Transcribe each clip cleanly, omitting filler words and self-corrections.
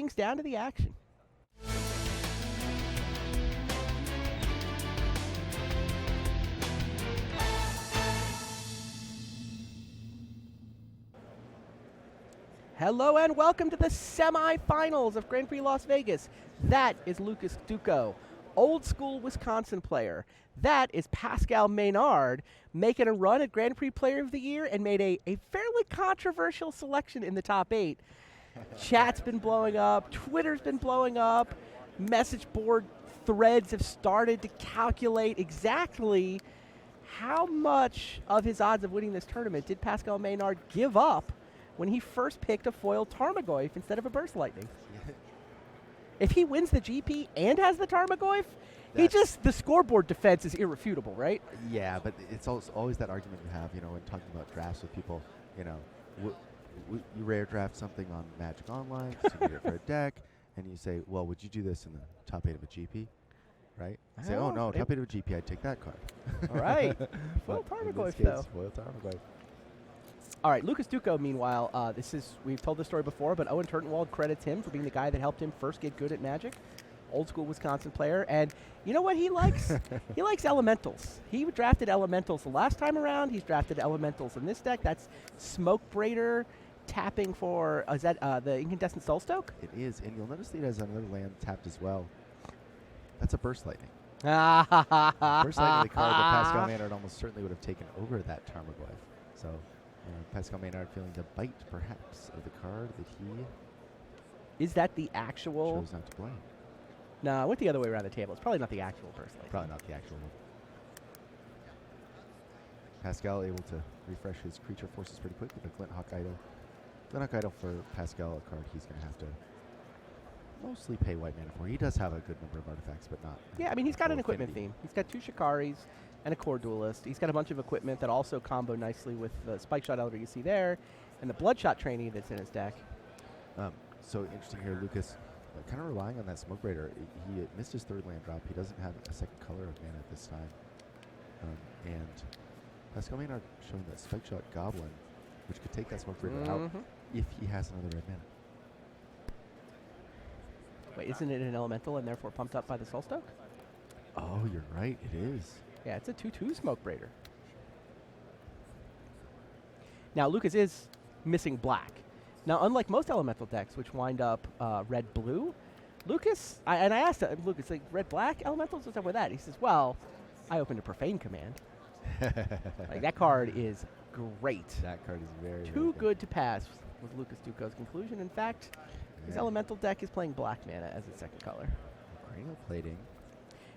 things down to the action. Hello and welcome to the semifinals of Grand Prix Las Vegas. That is Lucas Duco, old school Wisconsin player. That is Pascal Maynard making a run at Grand Prix Player of the Year and made a fairly controversial selection in the top 8. Chat's been blowing up, Twitter's been blowing up, message board threads have started to calculate exactly how much of his odds of winning this tournament did Pascal Maynard give up when he first picked a foil Tarmogoyf instead of a Burst Lightning. If he wins the GP and has the Tarmogoyf, the scoreboard defense is irrefutable, right? Yeah, but it's always that argument you have, when talking about drafts with people, you rare draft something on Magic Online, so you get it for a deck, and you say, well, would you do this in the top 8 of a GP? Right? Say, oh no, top 8 of a GP, I'd take that card. All right. Foil Tarmogoyf, though. Foil Tarmogoyf. All right, Lucas Duco, meanwhile, we've told this story before, but Owen Turtenwald credits him for being the guy that helped him first get good at Magic. Old school Wisconsin player. And you know what he likes? He likes elementals. He drafted elementals the last time around. He's drafted elementals in this deck. That's Smoke Braider tapping for, is that the Incandescent Soulstoke? It is, and you'll notice that it has another land tapped as well. That's a Burst Lightning. Burst Lightning, the card that Pascal Maynard almost certainly would have taken over that Tarmogoyf. So Pascal Maynard feeling the bite, perhaps, of the card that he... Is that the actual... chose not to play. No, I went the other way around the table. It's probably not the actual Burst Lightning. Probably not the actual one. Pascal able to refresh his creature forces pretty quick with a Glinthawk Idol. Glinthawk Idol for Pascal, a card he's going to have to mostly pay white mana for. He does have a good number of artifacts, but not... Yeah, I mean, he's got an equipment theme. He's got 2 Shikaris and a Core Duelist. He's got a bunch of equipment that also combo nicely with the Spike Shot Elder you see there and the Bloodshot Trainee that's in his deck. So interesting here, Lucas, kind of relying on that Smoke Raider. He missed his 3rd land drop. He doesn't have a second color of mana at this time. And Pascal Maynard showing that Spike Shot Goblin, which could take that Smoke Raider out if he has another red mana. Wait, isn't it an elemental and therefore pumped up by the Soulstoke? Oh, you're right. It is. Yeah, it's a 2/2 Smoke Braider. Now, Lucas is missing black. Now, unlike most elemental decks, which wind up red-blue, Lucas, I asked Lucas, like, red-black elementals? What's up with that? He says, well, I opened a Profane Command. Like, that card is great. That card is very, Too good to pass, was Lucas Duco's conclusion. In fact, his elemental deck is playing black mana as its second color. Cranial Plating.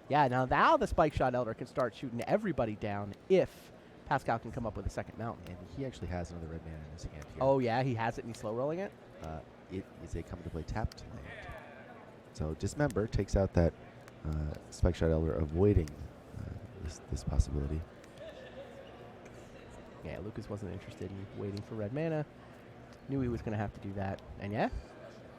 Yeah, now the Spike Shot Elder can start shooting everybody down if Pascal can come up with a second mountain. And he actually has another red mana in his hand here. Oh, yeah, he has it and he's slow rolling it? It is a come to play tapped land. So Dismember takes out that Spike Shot Elder, avoiding this possibility. Yeah, Lucas wasn't interested in waiting for red mana. Knew he was going to have to do that. And yeah.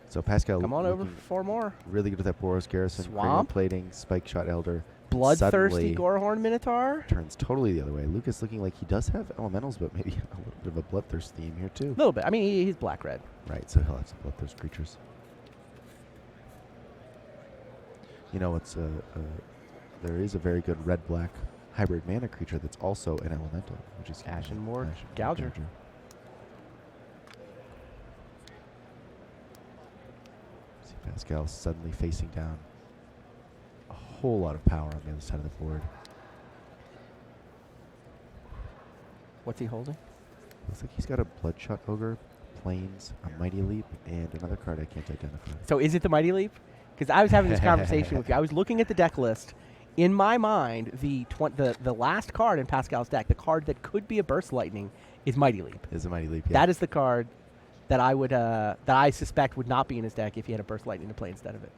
So Pascal, come on over for 4 more. Really good at that Boros Garrison. Swamp. Plating, Spike Shot Elder. Bloodthirsty Gorehorn Minotaur. Turns totally the other way. Lucas looking like he does have elementals, but maybe a little bit of a Bloodthirst theme here too. A little bit. I mean, he's black-red. Right, so he'll have some Bloodthirst creatures. There is a very good red-black hybrid mana creature that's also an elemental, which is Ashen Moor Gouger. See Pascal suddenly facing down a whole lot of power on the other side of the board. What's he holding? Looks like he's got a Bloodshot Ogre, Plains, a Mighty Leap, and another card I can't identify. So is it the Mighty Leap? Because I was having this conversation with you. I was looking at the deck list. In my mind, the last card in Pascal's deck, the card that could be a Burst Lightning, is Mighty Leap. Is a Mighty Leap, yeah. That is the card that I would that I suspect would not be in his deck if he had a Burst Lightning to play instead of it.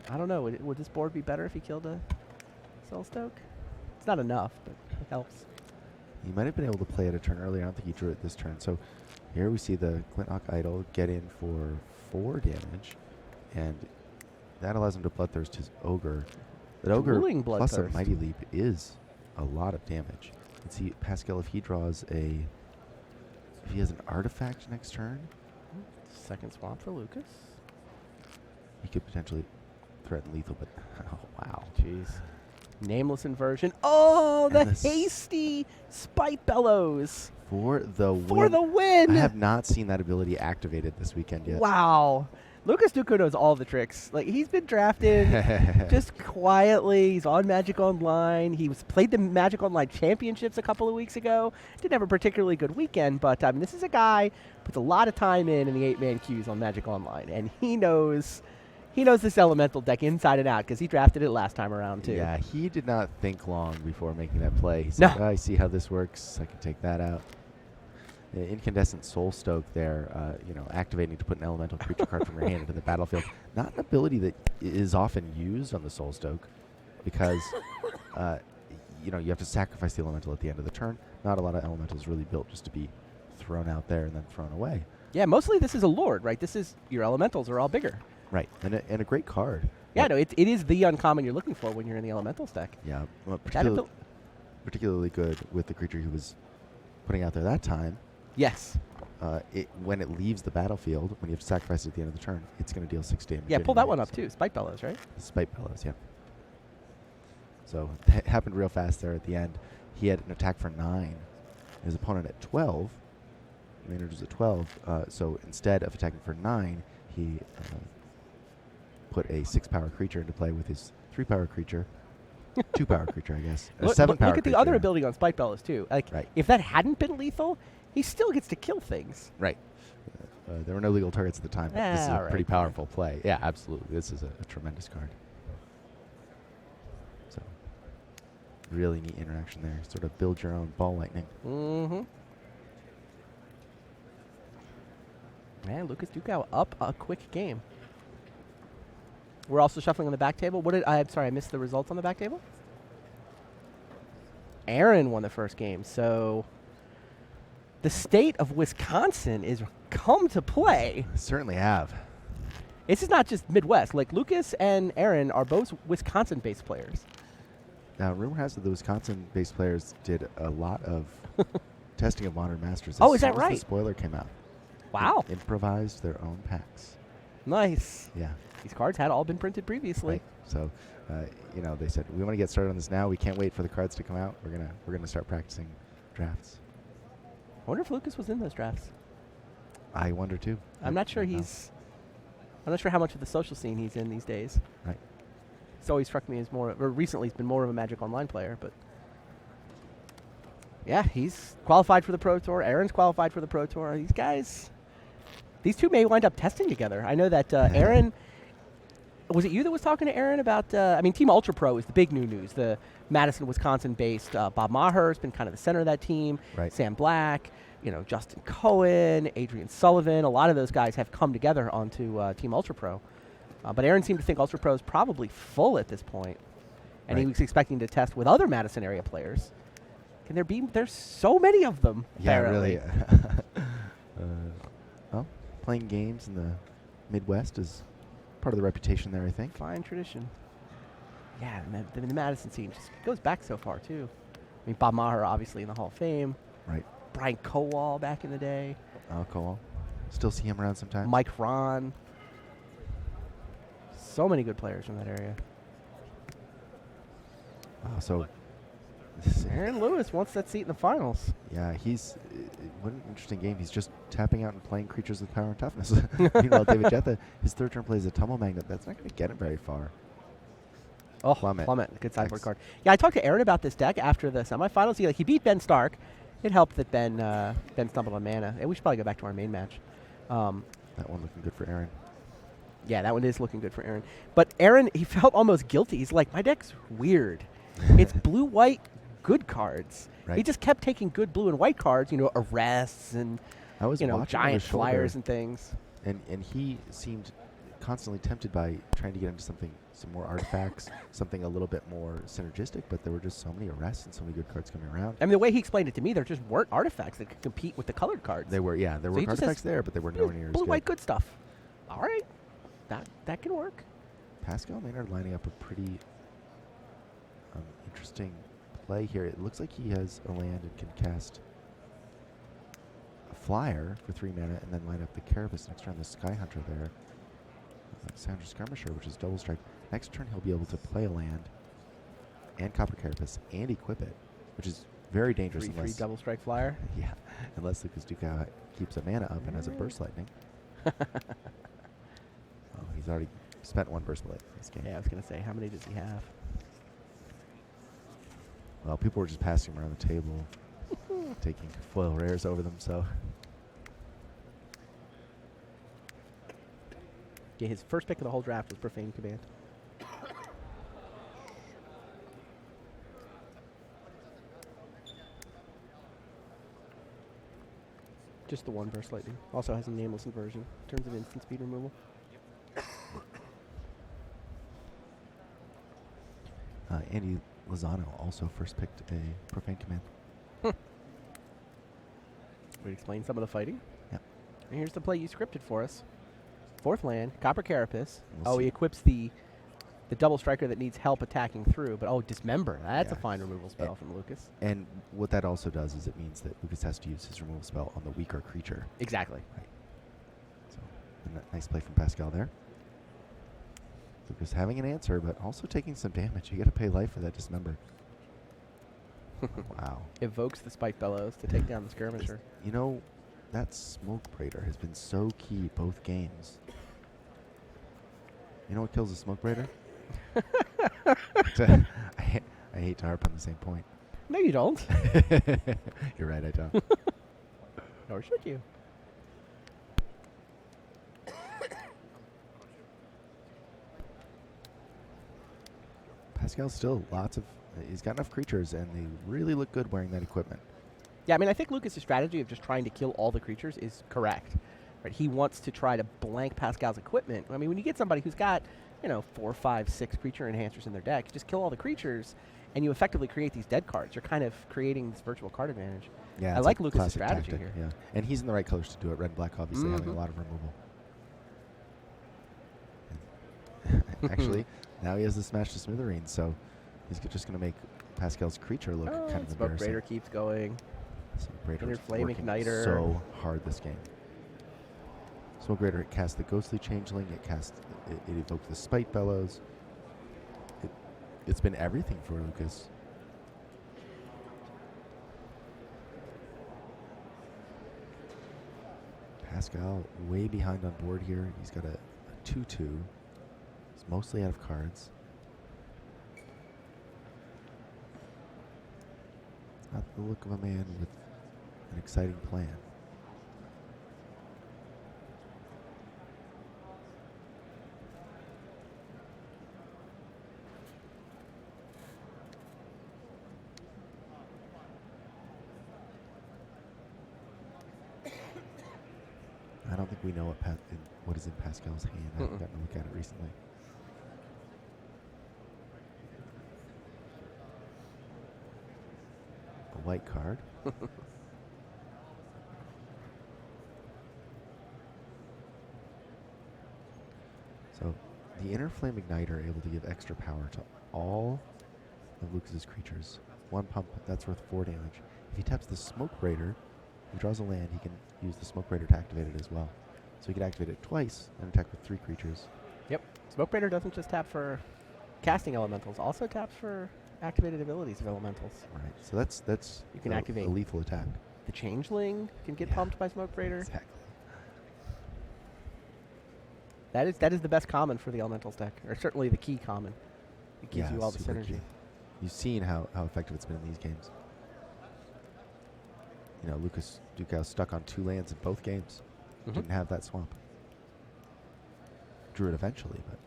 I don't know. Would this board be better if he killed a Soulstoke? It's not enough, but it helps. He might have been able to play it a turn earlier. I don't think he drew it this turn. So here we see the Glinthawk Idol get in for 4 damage, and that allows him to Bloodthirst his Ogre. That Ogre plus a Mighty Leap is a lot of damage. Let's see, Pascal, if he has an artifact next turn, Second swamp for Lucas. He could potentially threaten lethal, but oh, wow. Jeez. Nameless inversion. Oh, the And the hasty Spite Bellows. For the win. For the win. I have not seen that ability activated this weekend yet. Wow. Lucas Duco knows all the tricks. Like, he's been drafted just quietly. He's on Magic Online. He played the Magic Online Championships a couple of weeks ago. Didn't have a particularly good weekend, but I mean, this is a guy who puts a lot of time in the 8-man queues on Magic Online, and he knows this elemental deck inside and out because he drafted it last time around too. Yeah, he did not think long before making that play. He said, No. I see how this works. I can take that out. The incandescent Soul Stoke there, activating to put an elemental creature card from your hand into the battlefield. Not an ability that is often used on the Soul Stoke because, you have to sacrifice the elemental at the end of the turn. Not a lot of elementals really built just to be thrown out there and then thrown away. Yeah, mostly this is a Lord, right? This is your elementals are all bigger. Right, and a great card. Yeah, no, it is the uncommon you're looking for when you're in the elementals deck. Yeah, well, That particularly good with the creature he was putting out there that time. Yes. When it leaves the battlefield, when you have to sacrifice it at the end of the turn, it's going to deal 6 damage. Yeah, pull that anyway, one up too. Spite Bellows, right? Spite Bellows, yeah. So that happened real fast there at the end. He had an attack for 9. His opponent at 12. Maynard was at 12. So instead of attacking for 9, he put a 6-power creature into play with his 3-power creature. 2-power creature, I guess. A 7-power Look at the other ability on Spite Bellows too. Like, right. If that hadn't been lethal, he still gets to kill things. Right. There were no legal targets at the time, but this is a pretty powerful play. Yeah, absolutely. This is a tremendous card. So, really neat interaction there. Sort of build your own ball lightning. Mm-hmm. Man, Lucas Duco up a quick game. We're also shuffling on the back table. I'm sorry, I missed the results on the back table. Aaron won the first game, so the state of Wisconsin is come to play. Certainly have. This is not just Midwest. Like, Lucas and Aaron are both Wisconsin-based players. Now, rumor has it the Wisconsin-based players did a lot of testing of Modern Masters. Oh, as is that soon as right? the spoiler came out. Wow. They improvised their own packs. Nice. Yeah. These cards had all been printed previously. Right. So, they said we want to get started on this now. We can't wait for the cards to come out. We're gonna start practicing drafts. I wonder if Lucas was in those drafts. I wonder too. I'm not sure I'm not sure how much of the social scene he's in these days. Right. He's always struck me as recently he's been more of a Magic Online player, but yeah, he's qualified for the Pro Tour. Aaron's qualified for the Pro Tour. These two may wind up testing together. I know that Aaron, was it you that was talking to Aaron about, Team Ultra Pro is the big new news. The Madison, Wisconsin-based Bob Maher has been kind of the center of that team. Right. Sam Black, Justin Cohen, Adrian Sullivan. A lot of those guys have come together onto Team Ultra Pro. But Aaron seemed to think Ultra Pro is probably full at this point, and he was expecting to test with other Madison area players. Can there be? There's so many of them. Yeah, apparently. really. Well, playing games in the Midwest is part of the reputation there, I think. Fine tradition. Yeah, the Madison scene just goes back so far too. I mean, Bob Maher obviously in the Hall of Fame. Right. Brian Kowal back in the day. Alcohol. Still see him around sometimes. Mike Ron. So many good players from that area. Wow, so Aaron Lewis wants that seat in the finals. yeah, what an interesting game. He's just tapping out and playing creatures with power and toughness. Meanwhile, David Jetha, his third turn plays a Tumble Magnet. That's not going to get him very far. Oh, Plummet. Good sideboard card. Yeah, I talked to Aaron about this deck after the semifinals. He beat Ben Stark. It helped that Ben stumbled on mana. And we should probably go back to our main match. That one looking good for Aaron. Yeah, that one is looking good for Aaron. But Aaron, he felt almost guilty. He's like, my deck's weird. It's blue-white good cards. Right. He just kept taking good blue and white cards, arrests and I was watching giant his shoulder, flyers and things. and he seemed constantly tempted by trying to get into some more artifacts, something a little bit more synergistic, but there were just so many arrests and so many good cards coming around. I mean, the way he explained it to me, there just weren't artifacts that could compete with the colored cards. There were he just artifacts has there, but they were nowhere near as blue, good. white, good stuff. All right, that can work. Pascal Maynard lining up a pretty interesting play here. It looks like he has a land and can cast a Flyer for 3 mana and then line up the Carapace next turn, the Sky Hunter there. Sandra Skirmisher, which is double strike. Next turn, he'll be able to play a land and Copper Carapace and equip it, which is very dangerous 3/3 unless double strike flyer. yeah, unless Lucas Duca keeps a mana up and has a Burst Lightning. Oh, he's already spent 1 Burst Blade in this game. Yeah, I was going to say, how many does he have? Well, people were just passing him around the table, taking foil rares over them, so. Yeah, his first pick of the whole draft was Profane Command. Just the 1 Burst Lightning. Also has a nameless inversion in terms of instant speed removal. Andy Lozano also first picked a Profane Command. We explain some of the fighting. Yep. And here's the play you scripted for us. 4th land, Copper Carapace. We'll He see. equips the double striker that needs help attacking through. But Dismember. That's a Yeah. fine removal spell from Lucas. And what that also does is it means that Lucas has to use his removal spell on the weaker creature. Exactly. So, nice play from Pascal there. Lucas having an answer, but also taking some damage. You got to pay life for that Dismember. Wow. Evokes the Spike Bellows to take down the Skirmisher. You know, that Smoke Raider has been so key both games. You know what kills a Smoke Raider? I hate to harp on the same point. No, you don't. You're right, I don't. Nor should you. Pascal's still he's got enough creatures, and they really look good wearing that equipment. Yeah, I mean, I think Lucas' strategy of just trying to kill all the creatures is correct. Right? He wants to try to blank Pascal's equipment. I mean, when you get somebody who's got, 4, 5, 6 creature enhancers in their deck, you just kill all the creatures, and you effectively create these dead cards. You're kind of creating this virtual card advantage. Yeah, I it's like a Lucas' classic strategy tactic, here. Yeah, and he's in the right colors to do it. Red and black, obviously, having a Mhm. lot of removal. Actually, now he has the Smash to Smithereens, so he's just going to make Pascal's creature look kind of Smoke embarrassing. Raider keeps going. Smoke Raider Inner is Flame working Igniter. so hard this game. Smoke Raider, it casts the Ghostly Changeling. It evokes the Spite Bellows. It's been everything for Lucas. Pascal way behind on board here. He's got a 2/2. He's mostly out of cards. It's not the look of a man with an exciting plan. I don't think we know what is in Pascal's hand. I haven't gotten a look at it recently. A white card. So the Inner Flame Igniter able to give extra power to all of Lucas's creatures. 1 pump, that's worth 4 damage. If he taps the Smoke Raider, he draws a land, he can use the Smoke Raider to activate it as well. So he can activate it twice and attack with 3 creatures. Yep. Smoke Raider doesn't just tap for casting elementals, also taps for activated abilities of elementals. Right. So that's You can a activate lethal attack. The Changeling can get Yeah. pumped by Smoke Raider. Exactly. That is the best common for the elementals deck, or certainly the key common. It gives Yeah, you all the super synergy. key. You've seen how effective it's been in these games. Lucas Ducau stuck on 2 lands in both games. Mhm. Didn't have that swamp. Drew it eventually, but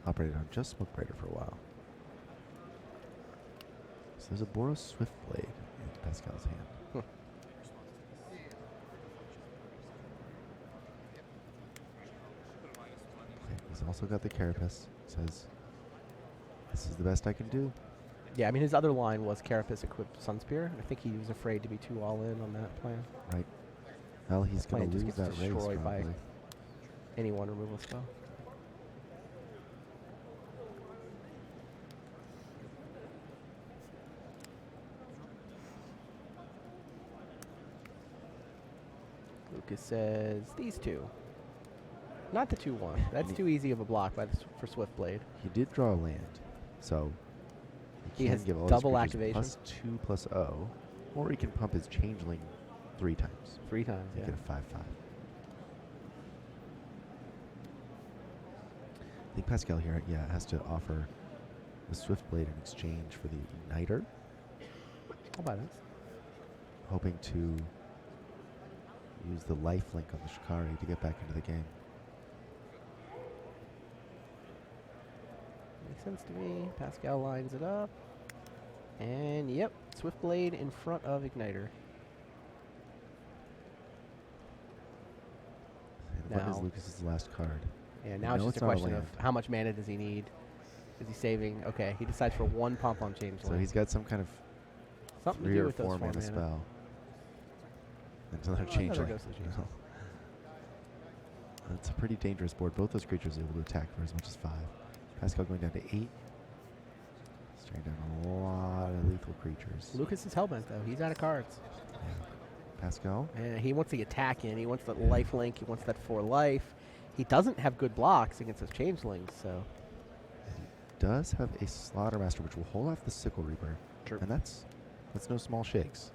operated on just Smoke Raider for a while. So there's a Boros Swiftblade in Pascal's hand. Okay, he's also got the Carapace. Says, this is the best I can do. Yeah, I mean, his other line was Carapace equipped Sunspear. I think he was afraid to be too all in on that plan. Right. Well, he's going Plan to just lose gets that race, destroyed by probably. any one removal spell. Lucas says these two. Not the 2-1. That's too easy of a block for Swiftblade. He did draw a land, so He can has give all double his creatures activation. +2/+0, or he can pump his changeling 3 times. 3 times, Make yeah. it a 5/5. I think Pascal here, has to offer the Swiftblade in exchange for the Igniter, How about it? hoping to use the lifelink on the Shikari to get back into the game. Makes sense to me. Pascal lines it up. And, yep, Swiftblade in front of Igniter. And what is Now- Lucas's last card? And now it's know just it's a not a question of land. how much mana does he need? Is he saving? Okay, he decides for 1 pump on Changeling. So he's got some kind of Something to 3 do or with those 4 mana mana. spell. And another Another changeling. ghostly changeling. No. That's a pretty dangerous board. Both those creatures are able to attack for as much as 5. Pascal going down to 8. Staring down a lot of lethal creatures. Lucas is hellbent, though. He's out of cards. Yeah. Pascal, And he wants the attack in. He wants that life link. He wants that 4 life. He doesn't have good blocks against those changelings, so. does have a Slaughtermaster, which will hold off the Sickle Reaper. True. And that's no small shakes.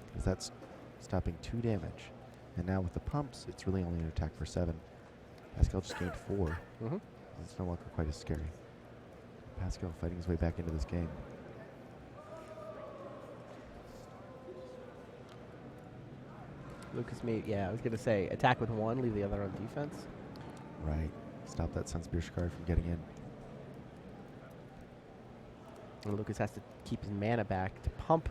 Because that's stopping 2 damage. And now with the pumps, it's really only an attack for 7. Pascal just gained 4. Mm-hmm. It's no longer quite as scary. Pascal fighting his way back into this game. Lucas made, I was going to say, attack with 1, leave the other on defense. Right. Stop that Sunspear Shikari from getting in. And Lucas has to keep his mana back to pump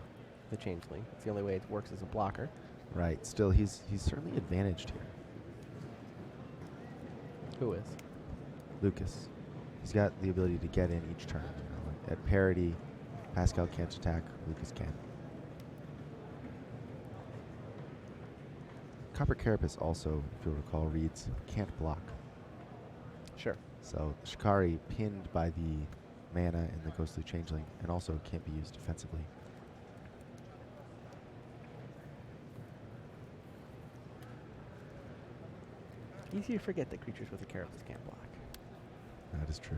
the changeling. It's the only way it works as a blocker. Right. Still, he's certainly advantaged here. Who is? Lucas. He's got the ability to get in each turn. You know, like at parity, Pascal can't attack, Lucas can. Copper Carapace also, if you'll recall, reads can't block. Sure. So Shikari pinned by the mana and the Ghostly Changeling, and also can't be used defensively. Easy to forget that creatures with a carapace can't block. That is true.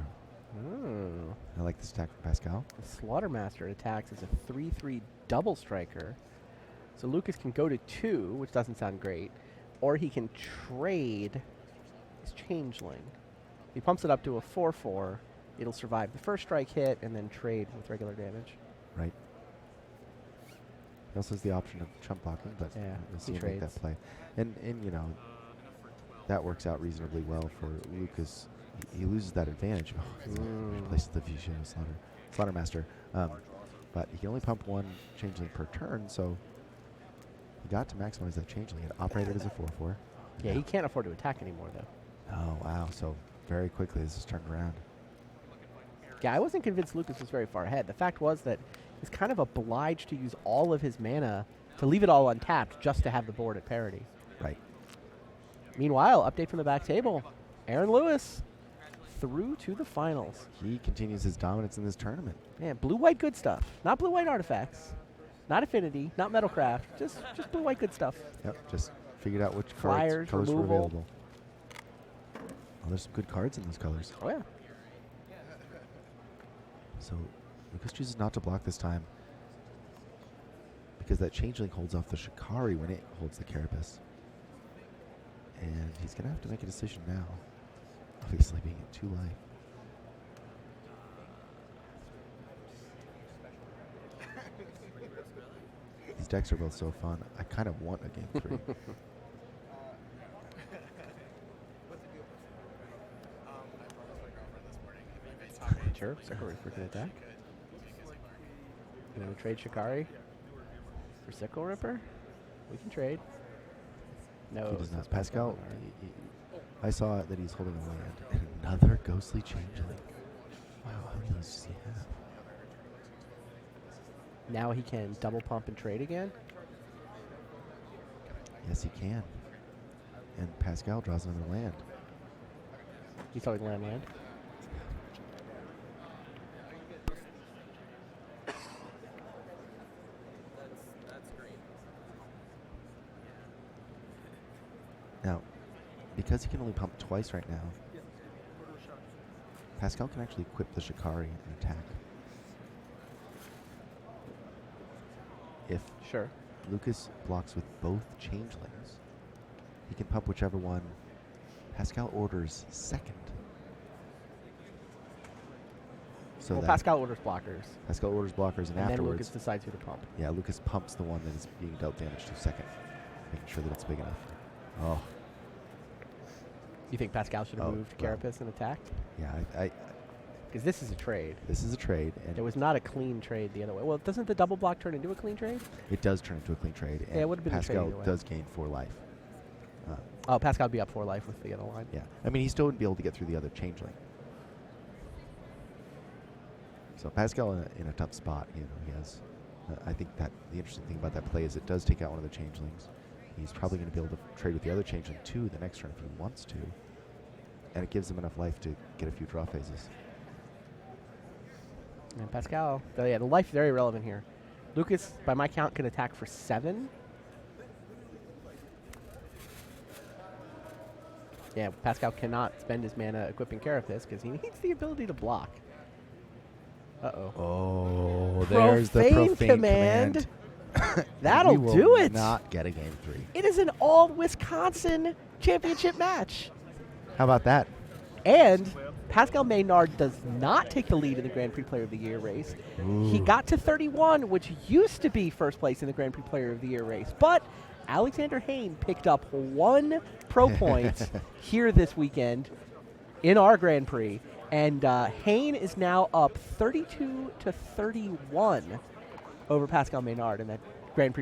Oh. I like this attack from Pascal. The Slaughtermaster attacks as a 3/3 double striker. So Lucas can go to 2, which doesn't sound great, or he can trade his changeling. If he pumps it up to a 4/4, it'll survive the first strike hit and then trade with regular damage. Right. He also has the option of chump blocking, but Yeah, we'll he see him make that trades. play. And you know, that works out reasonably well for Lucas. He loses that advantage. Oh, he replaces the Visio Slaughtermaster. But he can only pump 1 changeling per turn, so he got to maximize that changeling. It operated as a 4/4. Yeah, he can't afford to attack anymore, though. Oh, wow. So very quickly this is turned around. Yeah, I wasn't convinced Lucas was very far ahead. The fact was that he's kind of obliged to use all of his mana to leave it all untapped just to have the board at parity. Right. Meanwhile, update from the back table. Aaron Lewis through to the finals. He continues his dominance in this tournament. Man, blue-white good stuff. Not blue-white artifacts. Not affinity. Not metalcraft. Just blue-white good stuff. Yep, just figured out which Flyers, colors were removal. available. Oh, there's some good cards in those colors. Oh, yeah. So Lucas chooses not to block this time because that changeling holds off the Shikari when it holds the Carapace. And he's going to have to make a decision now. Obviously being at 2 life. These decks are both so fun. I kind of want a game 3. Sure. Sickle Reaper can attack. You want to trade Shikari for Sickle Ripper? We can trade. No. He does that's not. Pascal, All right. I saw that he's holding a land. And another ghostly changeling. Wow, how many of those does he have? Now he can double pump and trade again. Yes, he can. And Pascal draws another land. He's talking land. because he can only pump twice right now, Pascal can actually equip the Shikari and attack. If Sure. Lucas blocks with both changelings, he can pump whichever one Pascal orders second. So Well, that Pascal orders blockers, Pascal orders blockers, and and then afterwards, Lucas decides who to pump. yeah, Lucas pumps the one that is being dealt damage to second, making sure that it's big enough. Oh, You think Pascal should have Oh, moved well. Carapace and attacked? yeah, Because this is a trade. this is a trade, and It was not a clean trade the other way. Well, doesn't the double block turn into a clean trade? it does turn into a clean trade. And Yeah, it would've been a trade Pascal either way. does gain 4 life. Oh, Pascal would be up 4 life with the other line. Yeah, I mean, he still wouldn't be able to get through the other changeling. So Pascal in a tough spot. He has. I think that the interesting thing about that play is it does take out one of the changelings. He's probably going to be able to trade with the other changeling too the next turn if he wants to, and it gives him enough life to get a few draw phases. And Pascal, yeah, the life very relevant here. Lucas, by my count, can attack for 7. Yeah, Pascal cannot spend his mana equipping Carapace because he needs the ability to block. Uh-oh. Oh, there's the Profane profane command. command. That'll We will do it. Not get a game 3. It is an all-Wisconsin championship match. How about that? And Pascal Maynard does not take the lead in the Grand Prix Player of the Year race. He Ooh. got to 31, which used to be first place in the Grand Prix Player of the Year race. But Alexander Hayne picked up 1 pro point here this weekend in our Grand Prix. And Hayne is now up 32 to 31 over Pascal Maynard in that Grand Prix